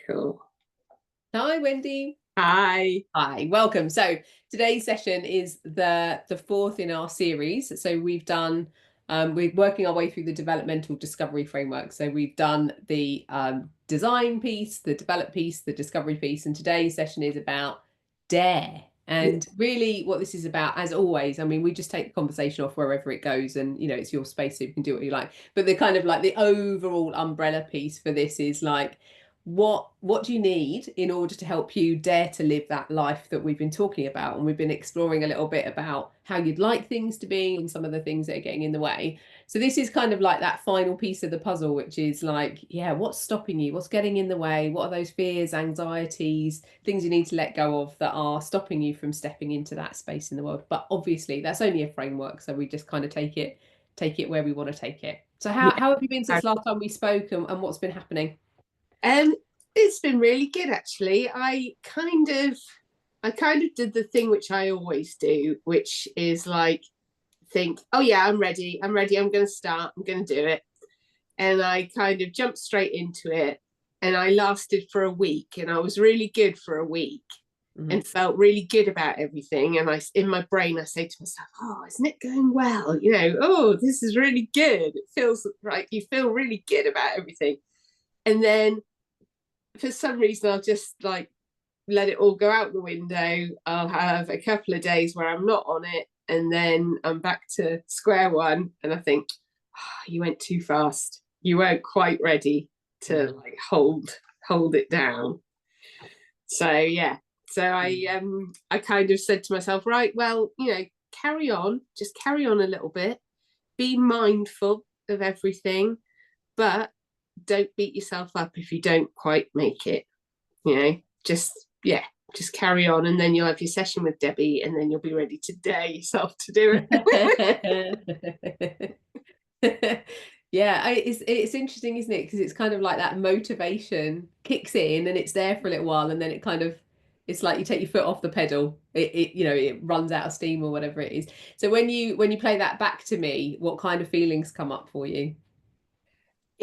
Cool. Hi, Wendy. Hi. Hi, welcome. So today's session is the fourth in our series. So we're working our way through the developmental discovery framework. So we've done the design piece, the develop piece, the discovery piece, and today's session is about dare. And really what this is about, as always, I mean, we just take the conversation off wherever it goes, and it's your space, so you can do what you like. But the kind of like the overall umbrella piece for this is like, what do you need in order to help you dare to live that life that we've been talking about? And we've been exploring a little bit about how you'd like things to be and some of the things that are getting in the way. So this is kind of like that final piece of the puzzle, which is like, yeah, what's stopping you? What's getting in the way? What are those fears, anxieties, things you need to let go of that are stopping you from stepping into that space in the world? But obviously that's only a framework, so we just kind of take it where we want to take it. So how Yeah. have you been since last time we spoke, and what's been happening? Um, it's been really good actually. I kind of did the thing which I always do, which is like think, oh yeah, I'm ready. I'm gonna start, I'm gonna do it. And I kind of jumped straight into it. And I lasted for a week and I was really good for a week Mm-hmm. and felt really good about everything. And in my brain, I say to myself, oh, isn't it going well? Oh, this is really good. It feels like you feel really good about everything. And then for some reason I'll just like let it all go out the window. I'll have a couple of days where I'm not on it, and then I'm back to square one. And I think, oh, you went too fast. You weren't quite ready to like hold it down. So yeah. So I kind of said to myself, right, well, carry on, just carry on a little bit, be mindful of everything, but don't beat yourself up if you don't quite make it. Just yeah, just carry on, and then you'll have your session with Debbie, and then you'll be ready to dare yourself to do Yeah, it's interesting, isn't it? Because it's kind of like that motivation kicks in and it's there for a little while, and then it's like you take your foot off the pedal. It runs out of steam or whatever it is. So when you play that back to me, what kind of feelings come up for you?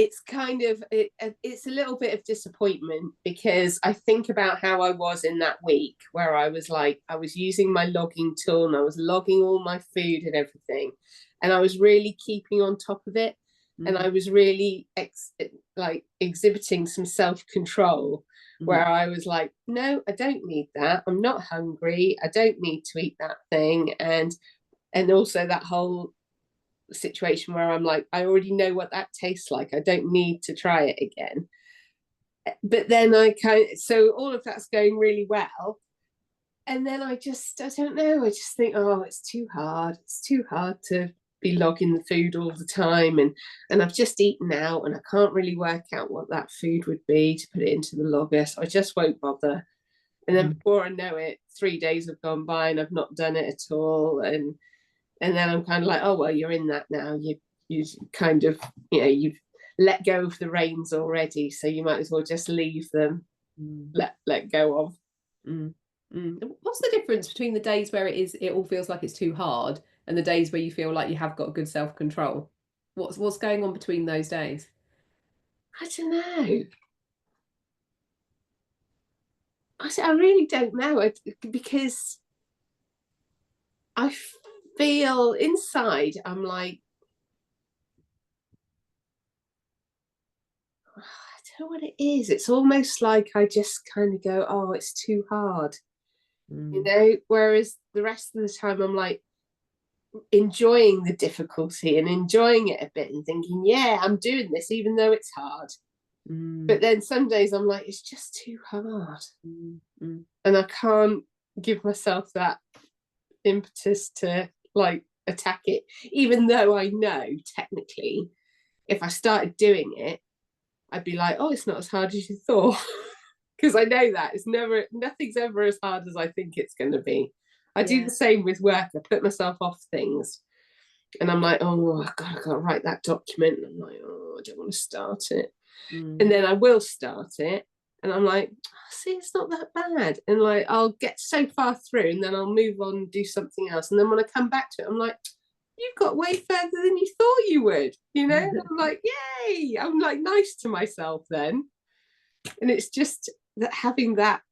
it's a little bit of disappointment because I think about how I was in that week where I was using my logging tool and I was logging all my food and everything, and I was really keeping on top of it, and I was really like exhibiting some self-control where Mm-hmm. I was like, no, I don't need that, I'm not hungry, I don't need to eat that thing. And also that whole situation where I'm like, I already know what that tastes like. I don't need to try it again. But then so all of that's going really well. And then I don't know. I just think, oh, it's too hard. It's too hard to be logging the food all the time. And I've just eaten out and I can't really work out what that food would be to put it into the logger. So I just won't bother. And then before I know it, 3 days have gone by and I've not done it at all. And then I'm kind of like, oh well, you're in that now. You kind of you've let go of the reins already, so you might as well just leave them, Mm. let go of. Mm. What's the difference between the days where it all feels like it's too hard and the days where you feel like you have got good self-control? What's going on between those days? I don't know. I really don't know because I feel inside I'm like, I don't know what it is. It's almost like I just kind of go, oh, it's too hard, Mm. Whereas the rest of the time I'm like, enjoying the difficulty and enjoying it a bit and thinking, yeah, I'm doing this even though it's hard. Mm. But then some days I'm like, it's just too hard. Mm. Mm. And I can't give myself that impetus to like attack it, even though I know technically if I started doing it, I'd be like, oh, it's not as hard as you thought. Because I know that nothing's ever as hard as I think it's going to be. I do Yeah. the same with work. I put myself off things and I'm like, oh God, I gotta write that document. And I'm like, oh, I don't want to start it. And Mm. then I will start it. And I'm like, see, it's not that bad. And I'll get so far through and then I'll move on and do something else. And then when I come back to it, I'm like, you've got way further than you thought you would, you know? And I'm like, yay! I'm like nice to myself then. And it's just that having that,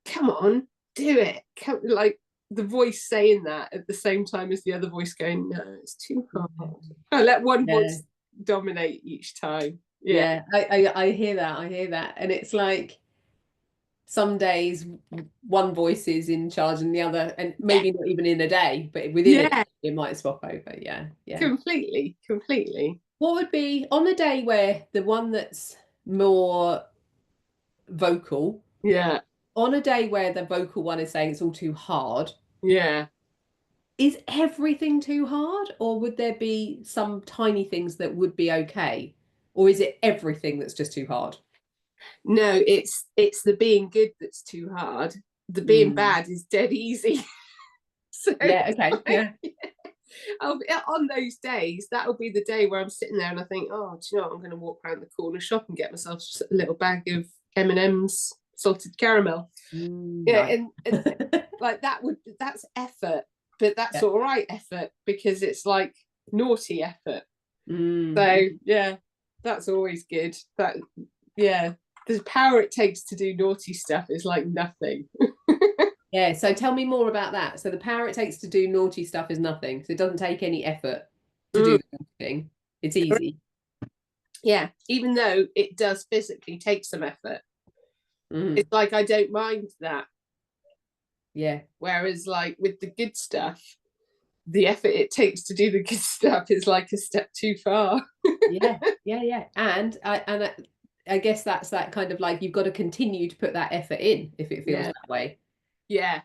come on, do it. Like the voice saying that at the same time as the other voice going, no, it's too hard. I let one voice dominate each time. Yeah, I hear that. I hear that. And it's like some days one voice is in charge and the other, and maybe not even in a day, but within a day, it might swap over. Yeah, yeah. Completely. What would be on a day where the one that's more vocal, on a day where the vocal one is saying it's all too hard, is everything too hard, or would there be some tiny things that would be okay, or is it everything that's just too hard? No, it's the being good that's too hard. The being bad is dead easy. So yeah, okay, yeah. On those days, that'll be the day where I'm sitting there and I think, oh, do you know what? I'm going to walk around the corner shop and get myself a little bag of M&M's salted caramel. Nice. and like that's effort, but that's all right effort, because it's like naughty effort. So yeah, that's always good. That the power it takes to do naughty stuff is like nothing. Yeah, so tell me more about that. So the power it takes to do naughty stuff is nothing. So it doesn't take any effort to do the naughty thing. It's easy. Yeah, even though it does physically take some effort. It's like I don't mind that. Yeah. Whereas like with the good stuff, the effort it takes to do the good stuff is like a step too far. Yeah. And I guess that's that kind of like you've got to continue to put that effort in if it feels that way. Yeah.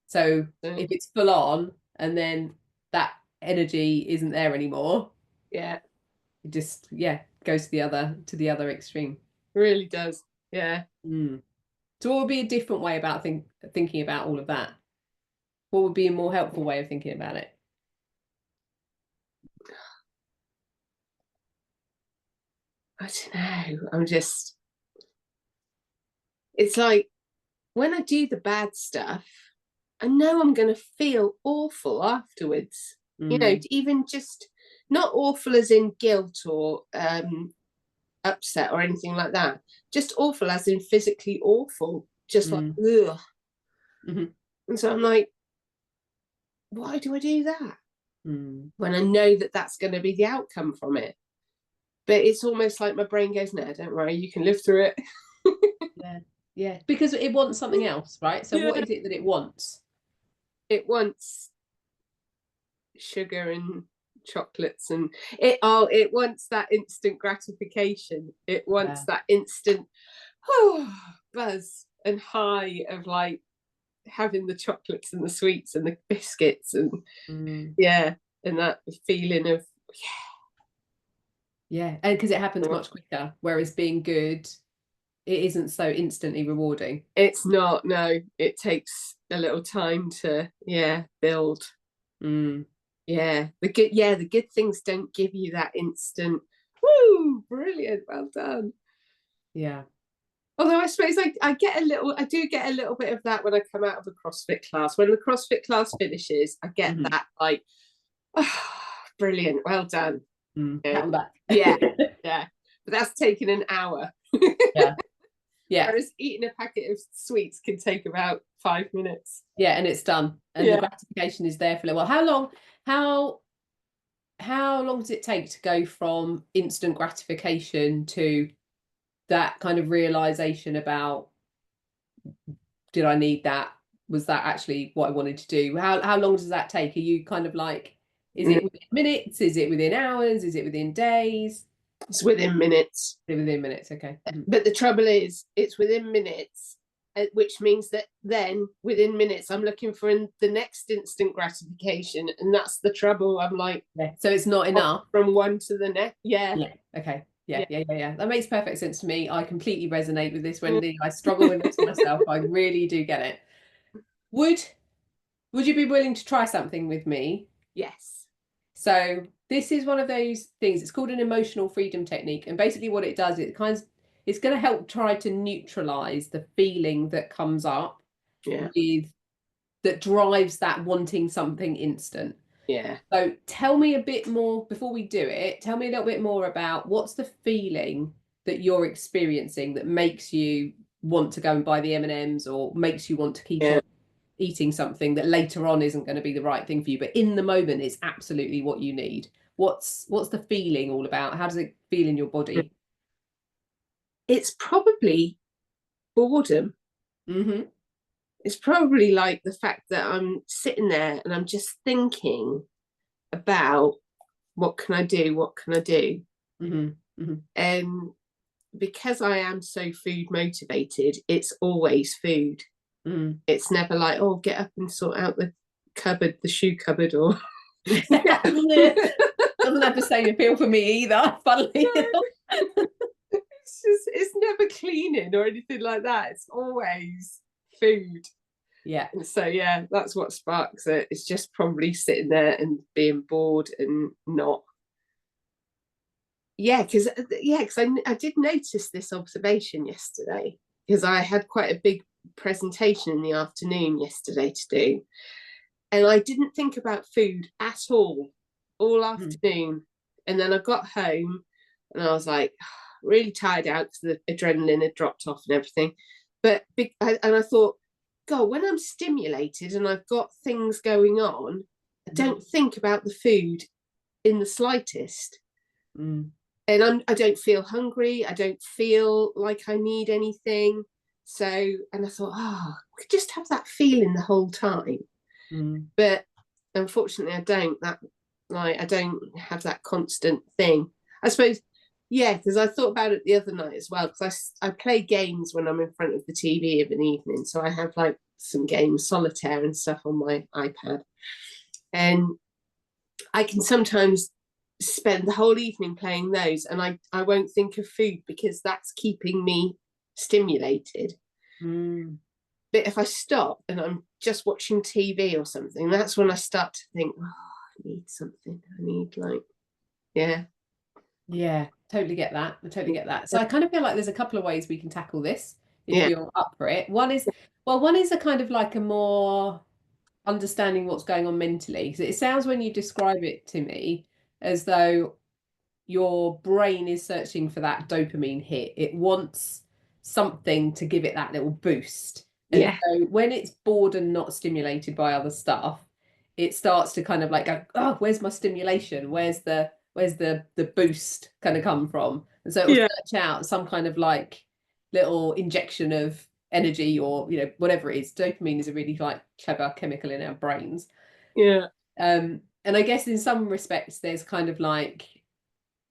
So if it's full on and then that energy isn't there anymore, it just goes to the other extreme. It really does. Yeah. So what would be a different way about thinking about all of that? What would be a more helpful way of thinking about it? I don't know. It's like when I do the bad stuff, I know I'm going to feel awful afterwards. You know, even just not awful as in guilt or upset or anything like that. Just awful as in physically awful. Just like, ugh. And so I'm like, why do I do that? When I know that that's going to be the outcome from it. But it's almost like my brain goes, no, don't worry, you can live through it. Yeah, because it wants something else, right? So what is it that it wants? It wants sugar and chocolates, and it wants that instant gratification. It wants that instant buzz and high of like having the chocolates and the sweets and the biscuits and and that feeling of and because it happens much quicker, whereas being good, it isn't so instantly rewarding. It's not. No, it takes a little time to build. The good things don't give you that instant woo, brilliant, well done. Although I suppose I do get a little bit of that when I come out of a CrossFit class. When the CrossFit class finishes, I get that like, oh, brilliant, well done. Yeah. But that's taken an hour. Whereas eating a packet of sweets can take about 5 minutes. And it's done. And the gratification is there for a little while. How long does it take to go from instant gratification to that kind of realization about, did I need that? Was that actually what I wanted to do? How long does that take? Are you kind of like, is it within minutes? Is it within hours? Is it within days? It's within minutes. Within minutes, okay. But the trouble is, it's within minutes, which means that then within minutes, I'm looking for the next instant gratification. And that's the trouble. I'm like, so it's not enough. From one to the next. Okay. Yeah. That makes perfect sense to me. I completely resonate with this, Wendy. I struggle with this myself. I really do get it. Would you be willing to try something with me? Yes. So this is one of those things. It's called an emotional freedom technique. And basically what it does, it's going to help try to neutralize the feeling that comes up that drives that wanting something instant. Yeah. So tell me a bit more before we do it. Tell me a little bit more about what's the feeling that you're experiencing that makes you want to go and buy the M&Ms, or makes you want to keep Yeah. on eating something that later on isn't going to be the right thing for you, but in the moment it's absolutely what you need. What's the feeling all about? How does it feel in your body? It's probably boredom. Mm-hmm. It's probably like the fact that I'm sitting there and I'm just thinking about what can I do? What can I do? Mm-hmm. Mm-hmm. And because I am so food motivated, it's always food. Mm. It's never like, oh, get up and sort out the cupboard, the shoe cupboard, or Doesn't have the same appeal for me either, funnily enough. it's never cleaning or anything like that. It's always food. Yeah. And so yeah, that's what sparks it. It's just probably sitting there and being bored and not. I did notice this observation yesterday, because I had quite a big presentation in the afternoon yesterday to do, and I didn't think about food at all Mm. afternoon. And then I got home and I was like really tired out because the adrenaline had dropped off and everything. And I thought, God, when I'm stimulated and I've got things going on, I don't think about the food in the slightest. Mm. And I don't feel hungry. I don't feel like I need anything. So, and I thought, we could just have that feeling the whole time. Mm. But unfortunately, I don't. I don't have that constant thing. I suppose, yeah, because I thought about it the other night as well. Because I play games when I'm in front of the TV of an evening, so I have like some games, solitaire and stuff on my iPad, and I can sometimes spend the whole evening playing those, and I won't think of food because that's keeping me stimulated. Mm. But if I stop and I'm just watching TV or something, that's when I start to think, oh, I need something. I need like, yeah. Yeah, totally get that. I totally get that. So I kind of feel like there's a couple of ways we can tackle this if Yeah. you're up for it. One is a kind of like a more understanding what's going on mentally. So it sounds when you describe it to me as though your brain is searching for that dopamine hit. It wants something to give it that little boost. And Yeah. so when it's bored and not stimulated by other stuff, it starts to kind of like go, oh, where's my stimulation? Where's the boost kind of come from? And so it will Yeah. search out some kind of like little injection of energy, or whatever it is. Dopamine is a really like clever chemical in our brains. Yeah. And I guess in some respects there's kind of like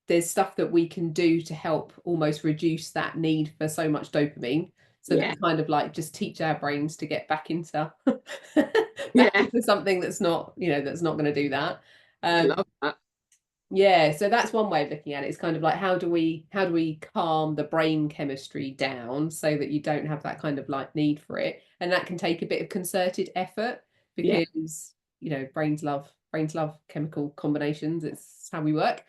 there's stuff that we can do to help almost reduce that need for so much dopamine, so that Yeah. we kind of like just teach our brains to get back into back Yeah. into something that's not going to do that. I um love that. yeah, so that's one way of looking at it. It's kind of like how do we calm the brain chemistry down so that you don't have that kind of like need for it, and that can take a bit of concerted effort, Yeah. because brains love chemical combinations. It's how we work.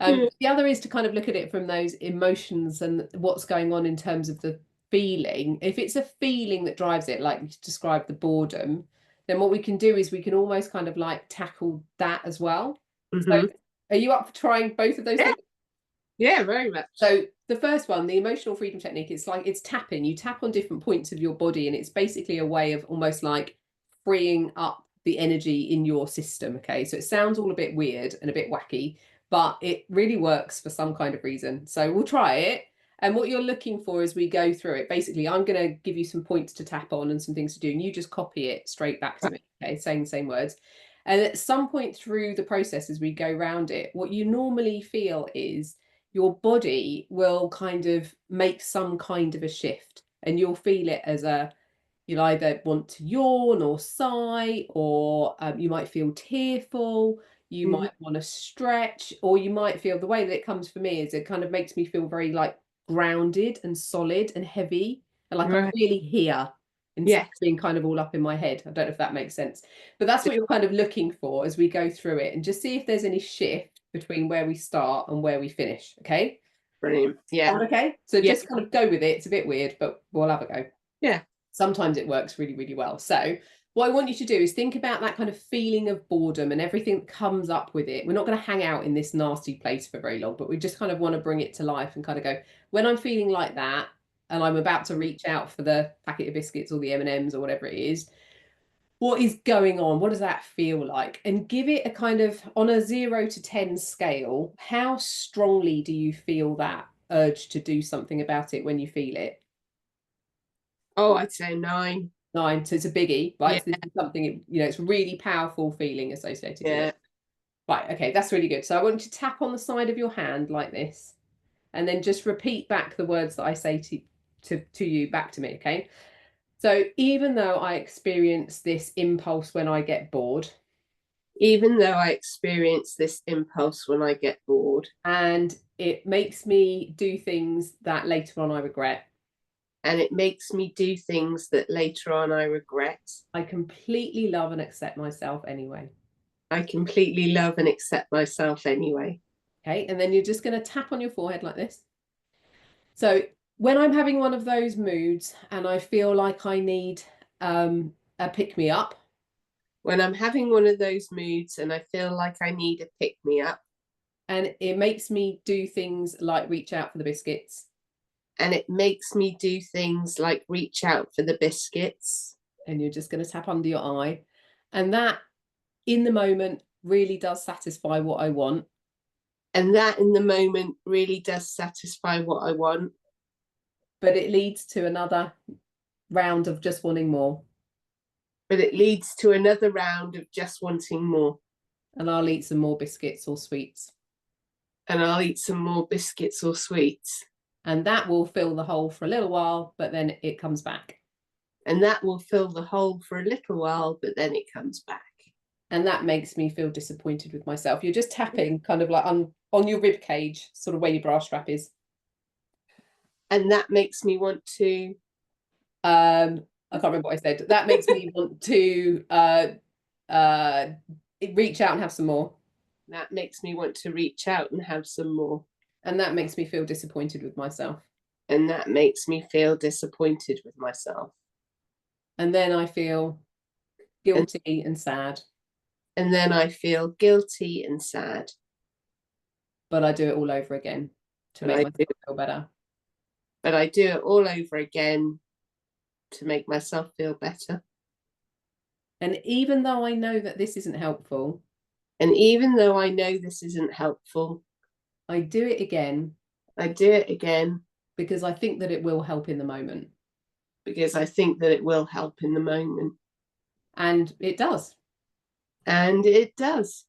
Yeah. The other is to kind of look at it from those emotions and what's going on in terms of the feeling. If it's a feeling that drives it, like you described the boredom, then what we can do is we can almost kind of like tackle that as well. So Mm-hmm. are you up for trying both of those Yeah. things? Yeah. Very much. So the first one, the emotional freedom technique, it's tapping. You tap on different points of your body, and it's basically a way of almost like freeing up the energy in your system. Okay, so it sounds all a bit weird and a bit wacky, but it really works for some kind of reason. So we'll try it. And what you're looking for as we go through it, basically, I'm going to give you some points to tap on and some things to do, and you just copy it straight back to me. Okay, saying the same words. And at some point through the process, as we go around it, what you normally feel is your body will kind of make some kind of a shift, and you'll feel it as you'll either want to yawn or sigh, or you might feel tearful, you Mm-hmm. might want to stretch, or you might feel, the way that it comes for me is it kind of makes me feel very like grounded and solid and heavy, and like I'm Right. really here instead Yeah. of being kind of all up in my head. I don't know if that makes sense, but that's what you're kind of looking for as we go through it, and just see if there's any shift between where we start and where we finish. Okay. Brilliant. Yeah. Okay. So Yeah. just kind of go with it. It's a bit weird, but we'll have a go. Yeah. Sometimes it works really, really well. So what I want you to do is think about that kind of feeling of boredom and everything that comes up with it. We're not going to hang out in this nasty place for very long, but we just kind of want to bring it to life and kind of go, when I'm feeling like that and I'm about to reach out for the packet of biscuits or the M&Ms or whatever it is, what is going on? What does that feel like? And give it a kind of, on a 0 to 10 scale, how strongly do you feel that urge to do something about it when you feel it? Oh, I'd say 9. 9, so it's a biggie, right? Yeah, So this is something, it's a really powerful feeling associated with yeah. it. Right, okay, that's really good. So I want you to tap on the side of your hand like this, and then just repeat back the words that I say to you back to me, okay? So even though I experience this impulse when I get bored, Even though I experience this impulse when I get bored, and it makes me do things that later on I regret, and it makes me do things that later on I regret, I completely love and accept myself anyway. I completely love and accept myself anyway. Okay, and then you're just going to tap on your forehead like this. So when I'm having one of those moods and I feel like I need a pick me up, When I'm having one of those moods and I feel like I need a pick me up, and it makes me do things like reach out for the biscuits, and it makes me do things like reach out for the biscuits, and you're just going to tap under your eye, and that in the moment really does satisfy what I want. and that in the moment really does satisfy what I want, But it leads to another round of just wanting more. but it leads to another round of just wanting more. And I'll eat some more biscuits or sweets. And I'll eat some more biscuits or sweets. And that will fill the hole for a little while, but then it comes back. And that will fill the hole for a little while, but then it comes back. And that makes me feel disappointed with myself. You're just tapping kind of like on your rib cage, sort of where your bra strap is. And that makes me want to. I can't remember what I said. That makes me want to reach out and have some more. That makes me want to reach out and have some more. And that makes me feel disappointed with myself. And that makes me feel disappointed with myself. And then I feel guilty and sad. And then I feel guilty and sad. But I do it all over again to But make I myself do, feel better. but I do it all over again to make myself feel better. And even though I know that this isn't helpful, And even though I know this isn't helpful, I do it again I do it again because I think that it will help in the moment. because I think that it will help in the moment. And it does. And it does.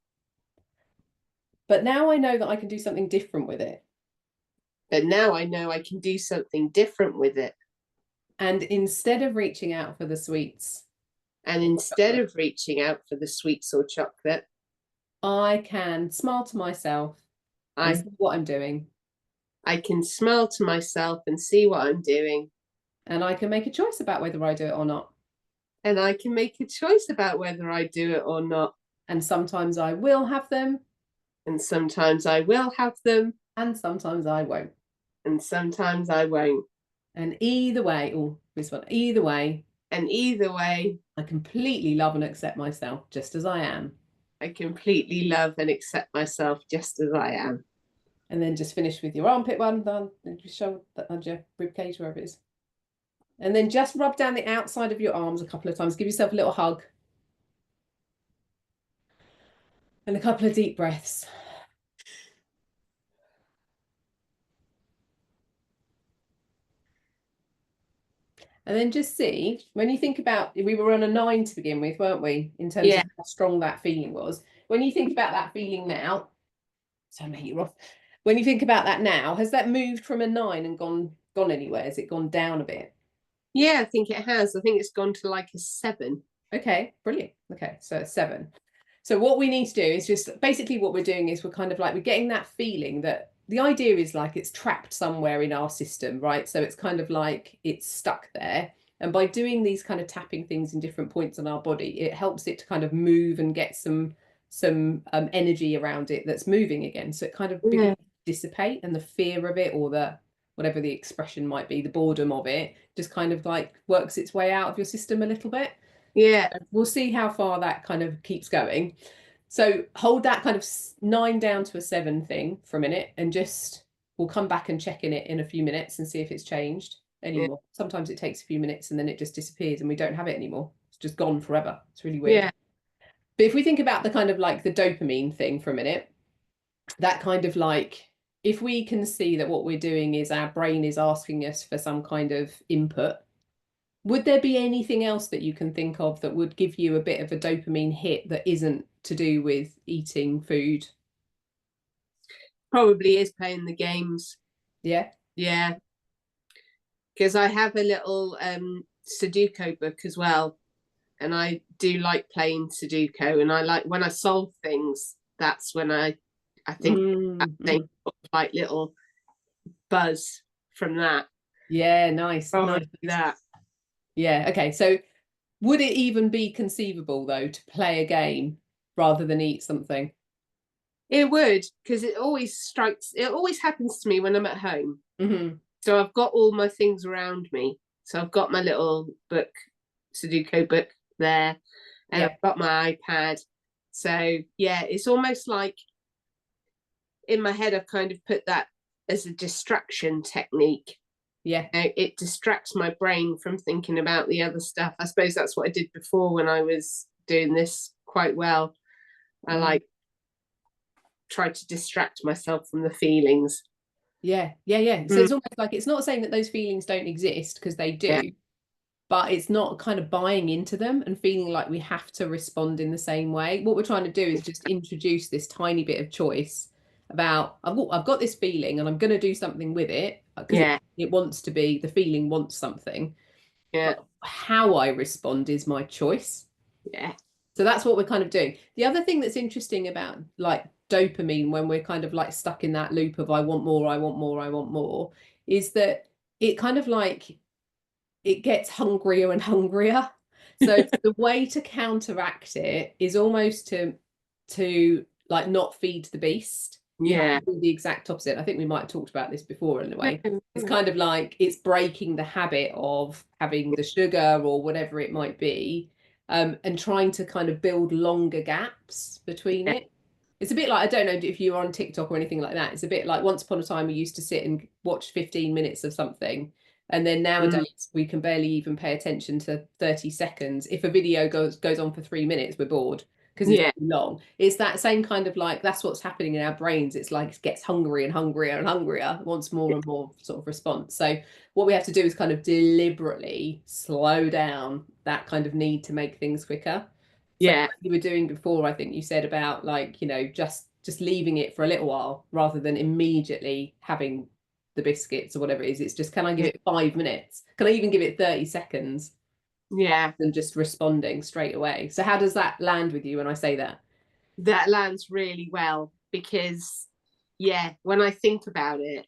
But now I know that I can do something different with it. But now I know I can do something different with it. And instead of reaching out for the sweets, And instead of reaching out for the sweets or chocolate, I can smile to myself and see what I'm doing. I can smile to myself and see what I'm doing. And I can make a choice about whether I do it or not. And I can make a choice about whether I do it or not. And sometimes I will have them. And sometimes I will have them. And sometimes I won't. And sometimes I won't. And either way, oh, this one, either way. And either way, I completely love and accept myself just as I am. I completely love and accept myself just as I am. And then just finish with your armpit one, then just show that on your rib cage, wherever it is. And then just rub down the outside of your arms a couple of times. Give yourself a little hug. And a couple of deep breaths. And then just see, when you think about, we were on a 9 to begin with, weren't we? In terms of how strong that feeling was. When you think about that feeling now, so mate, you're off. When you think about that now, has that moved from a 9 and gone anywhere? Has it gone down a bit? Yeah, I think it has. I think it's gone to like a 7. Okay, brilliant. Okay, so it's 7. So what we need to do is just basically what we're doing is we're kind of like we're getting that feeling that the idea is like it's trapped somewhere in our system, right? So it's kind of like it's stuck there. And by doing these kind of tapping things in different points on our body, it helps it to kind of move and get some energy around it that's moving again. So it kind of begins to dissipate, and the fear of it, or the whatever the expression might be, the boredom of it, just kind of like works its way out of your system a little bit. Yeah. We'll see how far that kind of keeps going. So hold that kind of 9 down to a 7 thing for a minute, and just we'll come back and check in it in a few minutes and see if it's changed Yeah. anymore. Sometimes it takes a few minutes and then it just disappears and we don't have it anymore. It's just gone forever. It's really weird. Yeah. But if we think about the kind of like the dopamine thing for a minute, that kind of like, if we can see that what we're doing is our brain is asking us for some kind of input, would there be anything else that you can think of that would give you a bit of a dopamine hit that isn't to do with eating food? Probably is playing the games. Yeah. Yeah. Because I have a little Sudoku book as well. And I do like playing Sudoku. And I like when I solve things, that's when I think that same sort of like little buzz from that. Yeah, nice. Probably Nice. that. Yeah. Okay. So would it even be conceivable though to play a game rather than eat something? It would, because it always happens to me when I'm at home. Mm-hmm. So I've got all my things around me. So I've got my little book, Sudoku book there, and Yeah. I've got my iPad. So yeah, it's almost like in my head, I've kind of put that as a distraction technique. Yeah. It distracts my brain from thinking about the other stuff. I suppose that's what I did before when I was doing this quite well. I like tried to distract myself from the feelings. Yeah. Yeah. Yeah. So it's almost like, it's not saying that those feelings don't exist, because they do. Yeah. But it's not kind of buying into them and feeling like we have to respond in the same way. What we're trying to do is just introduce this tiny bit of choice about, I've got this feeling and I'm going to do something with it, because Yeah. it wants to be, the feeling wants something. Yeah. But how I respond is my choice. Yeah. So that's what we're kind of doing. The other thing that's interesting about like dopamine, when we're kind of like stuck in that loop of I want more, I want more, I want more, is that it kind of like, it gets hungrier and hungrier. So the way to counteract it is almost to like not feed the beast. You have Yeah. to do the exact opposite. I think we might have talked about this before in a way. It's kind of like it's breaking the habit of having the sugar or whatever it might be, and trying to kind of build longer gaps between Yeah. it. It's a bit like, I don't know if you're on TikTok or anything like that. It's a bit like once upon a time we used to sit and watch 15 minutes of something. And then nowadays we can barely even pay attention to 30 seconds. If a video goes on for 3 minutes, we're bored because it's Yeah. too long. It's that same kind of like, that's what's happening in our brains. It's like it gets hungry and hungrier and hungrier, wants more and more sort of response. So what we have to do is kind of deliberately slow down that kind of need to make things quicker. So Yeah. like you were doing before, I think you said about like, just leaving it for a little while rather than immediately having the biscuits or whatever it is. It's just, can I give it 5 minutes? Can I even give it 30 seconds? Yeah. And just responding straight away. So how does that land with you when I say that? That lands really well because, yeah, when I think about it,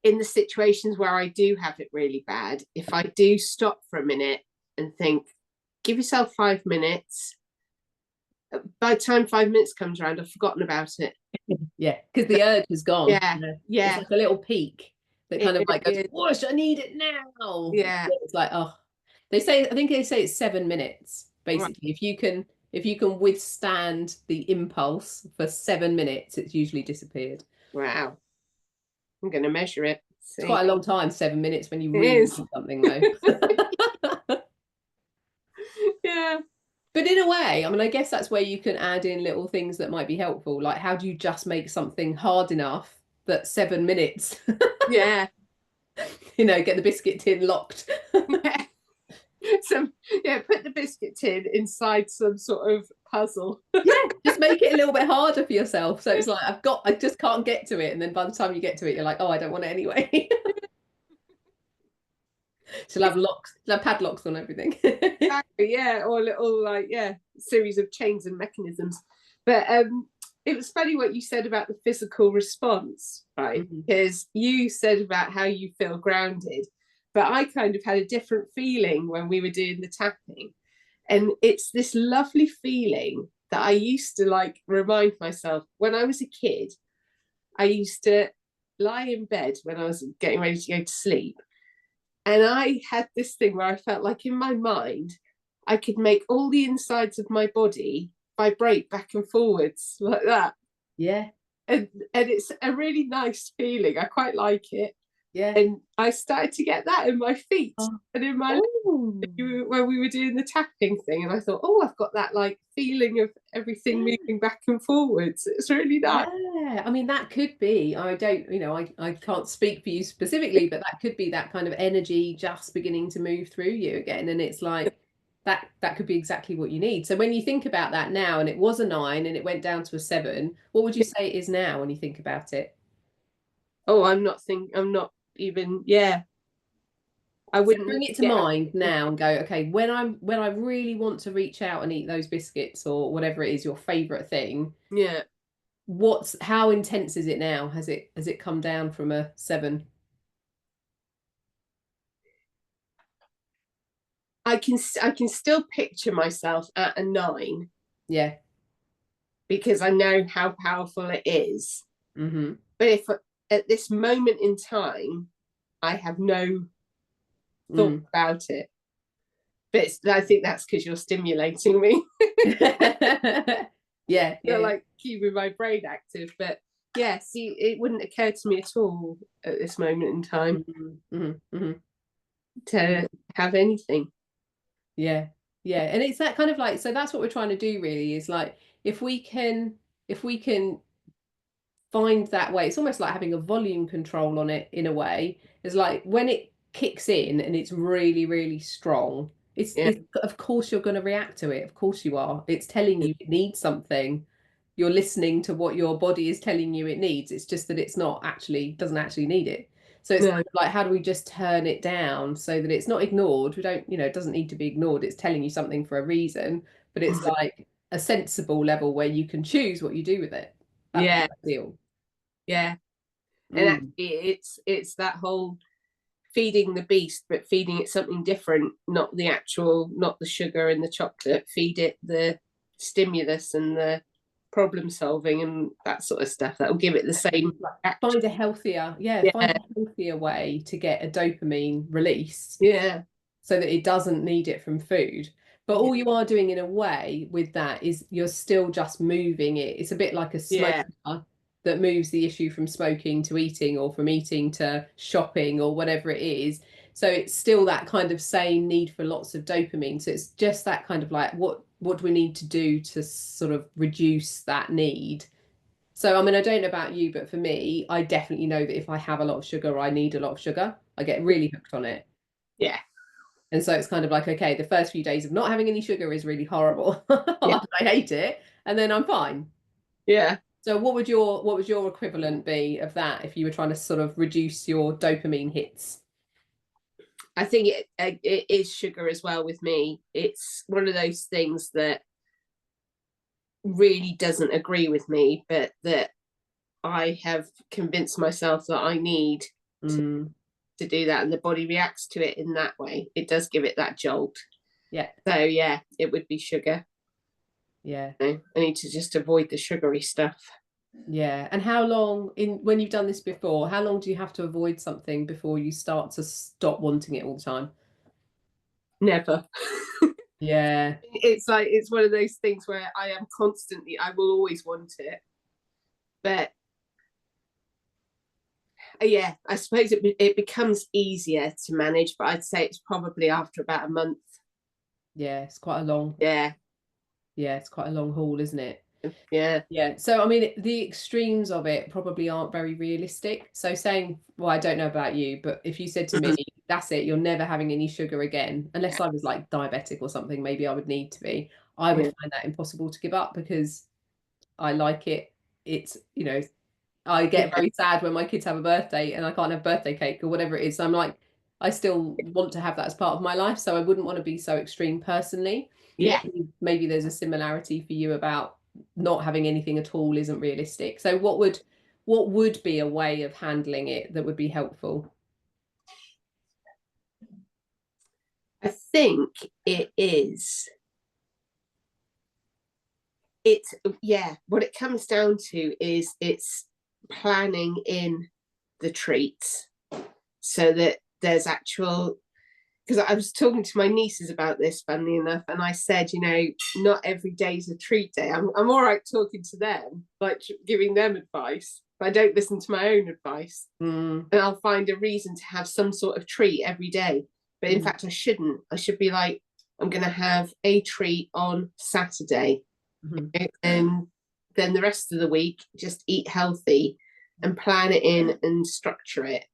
in the situations where I do have it really bad, if I do stop for a minute and think, give yourself 5 minutes, by the time 5 minutes comes around, I've forgotten about it. Yeah, because the urge is gone. Yeah. It's Yeah. like a little peak that kind of It like goes, is. whoosh, I need it now. Yeah. It's like, oh, I think they say it's 7 minutes, Right. basically. If you can withstand the impulse for 7 minutes, it's usually disappeared. Wow. I'm going to measure it. It's See. quite a long time, 7 minutes, when you It really is. want something though. Yeah. But in a way, I mean, I guess that's where you can add in little things that might be helpful. Like, how do you just make something hard enough that 7 minutes, Yeah. get the biscuit tin locked? Yeah. Put the biscuit tin inside some sort of puzzle. Yeah, just make it a little bit harder for yourself. So it's like, I just can't get to it. And then by the time you get to it, you're like, oh, I don't want it anyway. She'll have locks, she'll have padlocks on everything. Exactly, yeah, or a little like series of chains and mechanisms. But it was funny what you said about the physical response, right? Mhm. Because you said about how you feel grounded, but I kind of had a different feeling when we were doing the tapping. And it's this lovely feeling that I used to like remind myself when I was a kid. I used to lie in bed when I was getting ready to go to sleep. And I had this thing where I felt like in my mind, I could make all the insides of my body vibrate back and forwards like that. Yeah. And it's a really nice feeling. I quite like it. Yeah. And I started to get that in my feet Oh. and in my Oh. when we were doing the tapping thing. And I thought, oh, I've got that like feeling of everything moving back and forwards. It's really nice. Yeah, I mean that could be, I don't, I can't speak for you specifically, but that could be that kind of energy just beginning to move through you again. And it's like that could be exactly what you need. So when you think about that now, and it was a 9 and it went down to a 7, what would you say it is now when you think about it? Oh, I'm not even, yeah. I So wouldn't bring it to get mind now and go, okay, when I really want to reach out and eat those biscuits or whatever it is, your favorite thing, yeah. how intense is it now? Has it come down from a 7? I can still picture myself at a 9 Yeah. because I know how powerful it is. Mm-hmm. But if at this moment in time I have no thought Mm. about it, but I think that's because you're stimulating me. Yeah, You're yeah. like keeping my brain active. But yeah, see, it wouldn't occur to me at all at this moment in time Mm-hmm. Mm-hmm. Mm-hmm. to have anything. Yeah. Yeah. And it's that kind of like, so that's what we're trying to do really is like if we can if we can find that way. It's almost like having a volume control on it in a way. It's like when it kicks in and it's really, really strong, Yeah, it's of course you're going to react to it. Of course you are. It's telling you it needs something. You're listening to what your body is telling you it needs. It's just that it's not actually doesn't actually need it. So it's no, kind of like how do we just turn it down so that it's not ignored? We don't, it doesn't need to be ignored. It's telling you something for a reason, but it's like a sensible level where you can choose what you do with it. That would be yeah, ideal. yeah. And Mm, actually, it's that whole feeding the beast, but feeding it something different, not the actual, not the sugar and the chocolate. Feed it the stimulus and the problem solving and that sort of stuff. That will give it the same action. find a healthier, yeah, find Yeah, a healthier way to get a dopamine release yeah, so that it doesn't need it from food. But yeah, all you are doing in a way with that is you're still just moving it. It's a bit like a smoker yeah, that moves the issue from smoking to eating or from eating to shopping or whatever it is. So it's still that kind of same need for lots of dopamine. So it's just that kind of like what do we need to do to sort of reduce that need? So I mean, I don't know about you, but for me, I definitely know that if I have a lot of sugar, I need a lot of sugar. I get really hooked on it. yeah, And so it's kind of like, okay, the first few days of not having any sugar is really horrible. yeah, I hate it. And then I'm fine. yeah. So what would your equivalent be of that if you were trying to sort of reduce your dopamine hits? I think it is sugar as well with me. It's one of those things that really doesn't agree with me, but that I have convinced myself that I need Mm, to do that, and the body reacts to it in that way. It does give it that jolt. yeah, So yeah, it would be sugar. yeah, I need to just avoid the sugary stuff. yeah. And how long in when you've done this before, how long do you have to avoid something before you start to stop wanting it all the time? Never. Yeah, It's like it's one of those things where I am constantly, I will always want it, but yeah, I suppose it becomes easier to manage. But I'd say it's probably after about a month. yeah, it's quite a long, Yeah, yeah, it's quite a long haul, isn't it? yeah, Yeah. So, I mean, the extremes of it probably aren't very realistic. So, saying, well, I don't know about you, but if you said to me, that's it, you're never having any sugar again, unless I was like diabetic or something, maybe I would need to be, I would yeah, find that impossible to give up because I like it. It's, I get yeah, very sad when my kids have a birthday and I can't have birthday cake or whatever it is. So I'm like, I still want to have that as part of my life. So I wouldn't want to be so extreme personally. yeah. Maybe there's a similarity for you about not having anything at all isn't realistic. So what would be a way of handling it that would be helpful? I think it is. It's yeah. What it comes down to is it's planning in the treats so that there's actual. because I was talking to my nieces about this, funnily enough, and I said, not every day's a treat day. I'm all right talking to them, like giving them advice, but I don't listen to my own advice. Mm. And I'll find a reason to have some sort of treat every day. But in fact, I shouldn't. I should be like, I'm going to have a treat on Saturday. And then the rest of the week, just eat healthy and plan it in and structure it.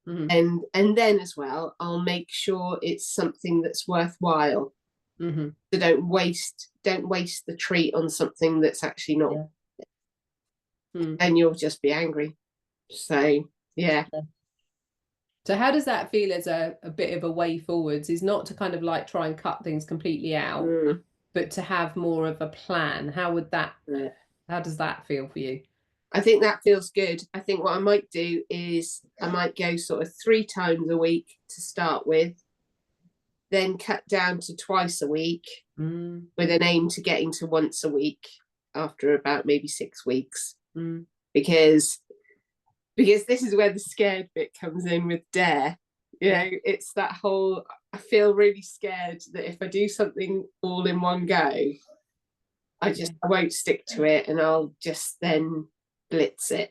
And then as well, I'll make sure it's something that's worthwhile. So don't waste the treat on something that's actually not. And you'll just be angry. So yeah. So how does that feel as a bit of a way forwards? Is not to kind of like try and cut things completely out, but to have more of a plan. How does that feel for you? I think that feels good. I think what I might do is I might go sort of 3 times a week to start with, then cut down to twice a week with an aim to getting to once a week after about maybe 6 weeks. Because this is where the scared bit comes in with dare. It's that whole, I feel really scared that if I do something all in one go, I won't stick to it, and I'll just then blitz it.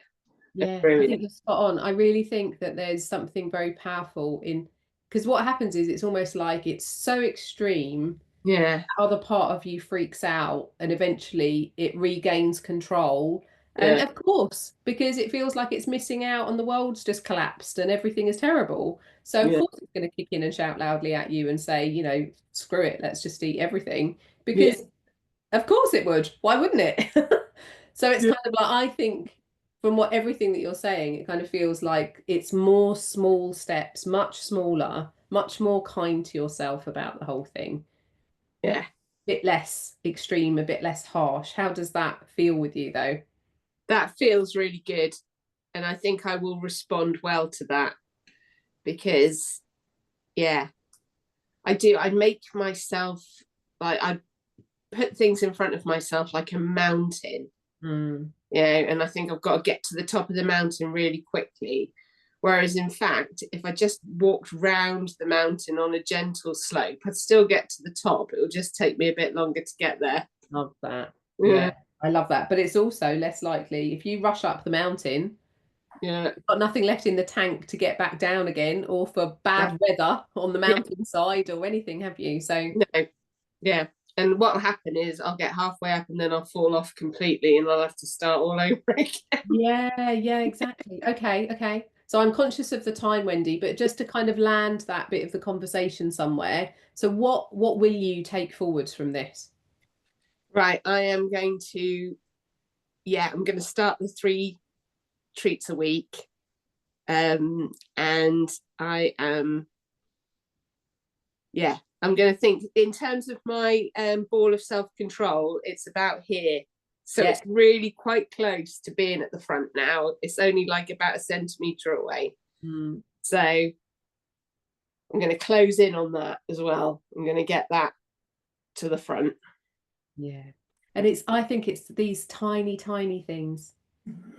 Yeah, I think you're spot on. I really think that there's something very powerful in, because what happens is it's almost like it's so extreme. Yeah. Other part of you freaks out and eventually it regains control. And of course, because it feels like it's missing out and the world's just collapsed and everything is terrible. So of course it's going to kick in and shout loudly at you and say, screw it, let's just eat everything. Because of course it would. Why wouldn't it? So it's kind of like, I think from everything that you're saying, it kind of feels like it's more small steps, much smaller, much more kind to yourself about the whole thing. Yeah. Bit less extreme, a bit less harsh. How does that feel with you though? That feels really good. And I think I will respond well to that because, I do. I make myself, like, I put things in front of myself like a mountain, and I think I've got to get to the top of the mountain really quickly. Whereas in fact, if I just walked round the mountain on a gentle slope, I'd still get to the top. It will just take me a bit longer to get there. Love that. Yeah, I love that. But it's also less likely if you rush up the mountain, you've got nothing left in the tank to get back down again, or for bad weather on the mountainside or anything, have you? So no. Yeah. And what will happen is I'll get halfway up and then I'll fall off completely and I'll have to start all over again. Yeah, exactly. Okay. So I'm conscious of the time, Wendy, but just to kind of land that bit of the conversation somewhere. So what will you take forwards from this? Right. I'm going to start the 3 treats a week. And I am, I'm going to think in terms of my ball of self-control, it's about here. So it's really quite close to being at the front now. It's only like about a centimetre away. So I'm going to close in on that as well. I'm going to get that to the front. Yeah. And I think it's these tiny, tiny things.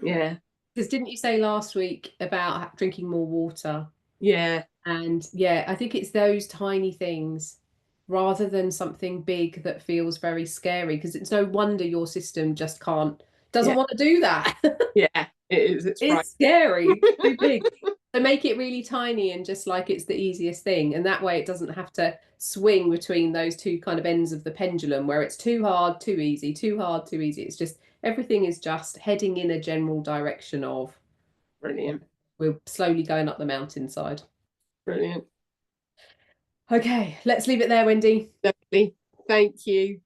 Yeah. Because didn't you say last week about drinking more water? Yeah. And I think it's those tiny things rather than something big that feels very scary, because it's no wonder your system just doesn't want to do that. Yeah, it is. It's scary. Too big. So make it really tiny and just like it's the easiest thing. And that way it doesn't have to swing between those two kind of ends of the pendulum where it's too hard, too easy, too hard, too easy. It's just everything is just heading in a general direction of brilliant. We're slowly going up the mountainside. Brilliant. Okay, let's leave it there, Wendy. Lovely. Thank you.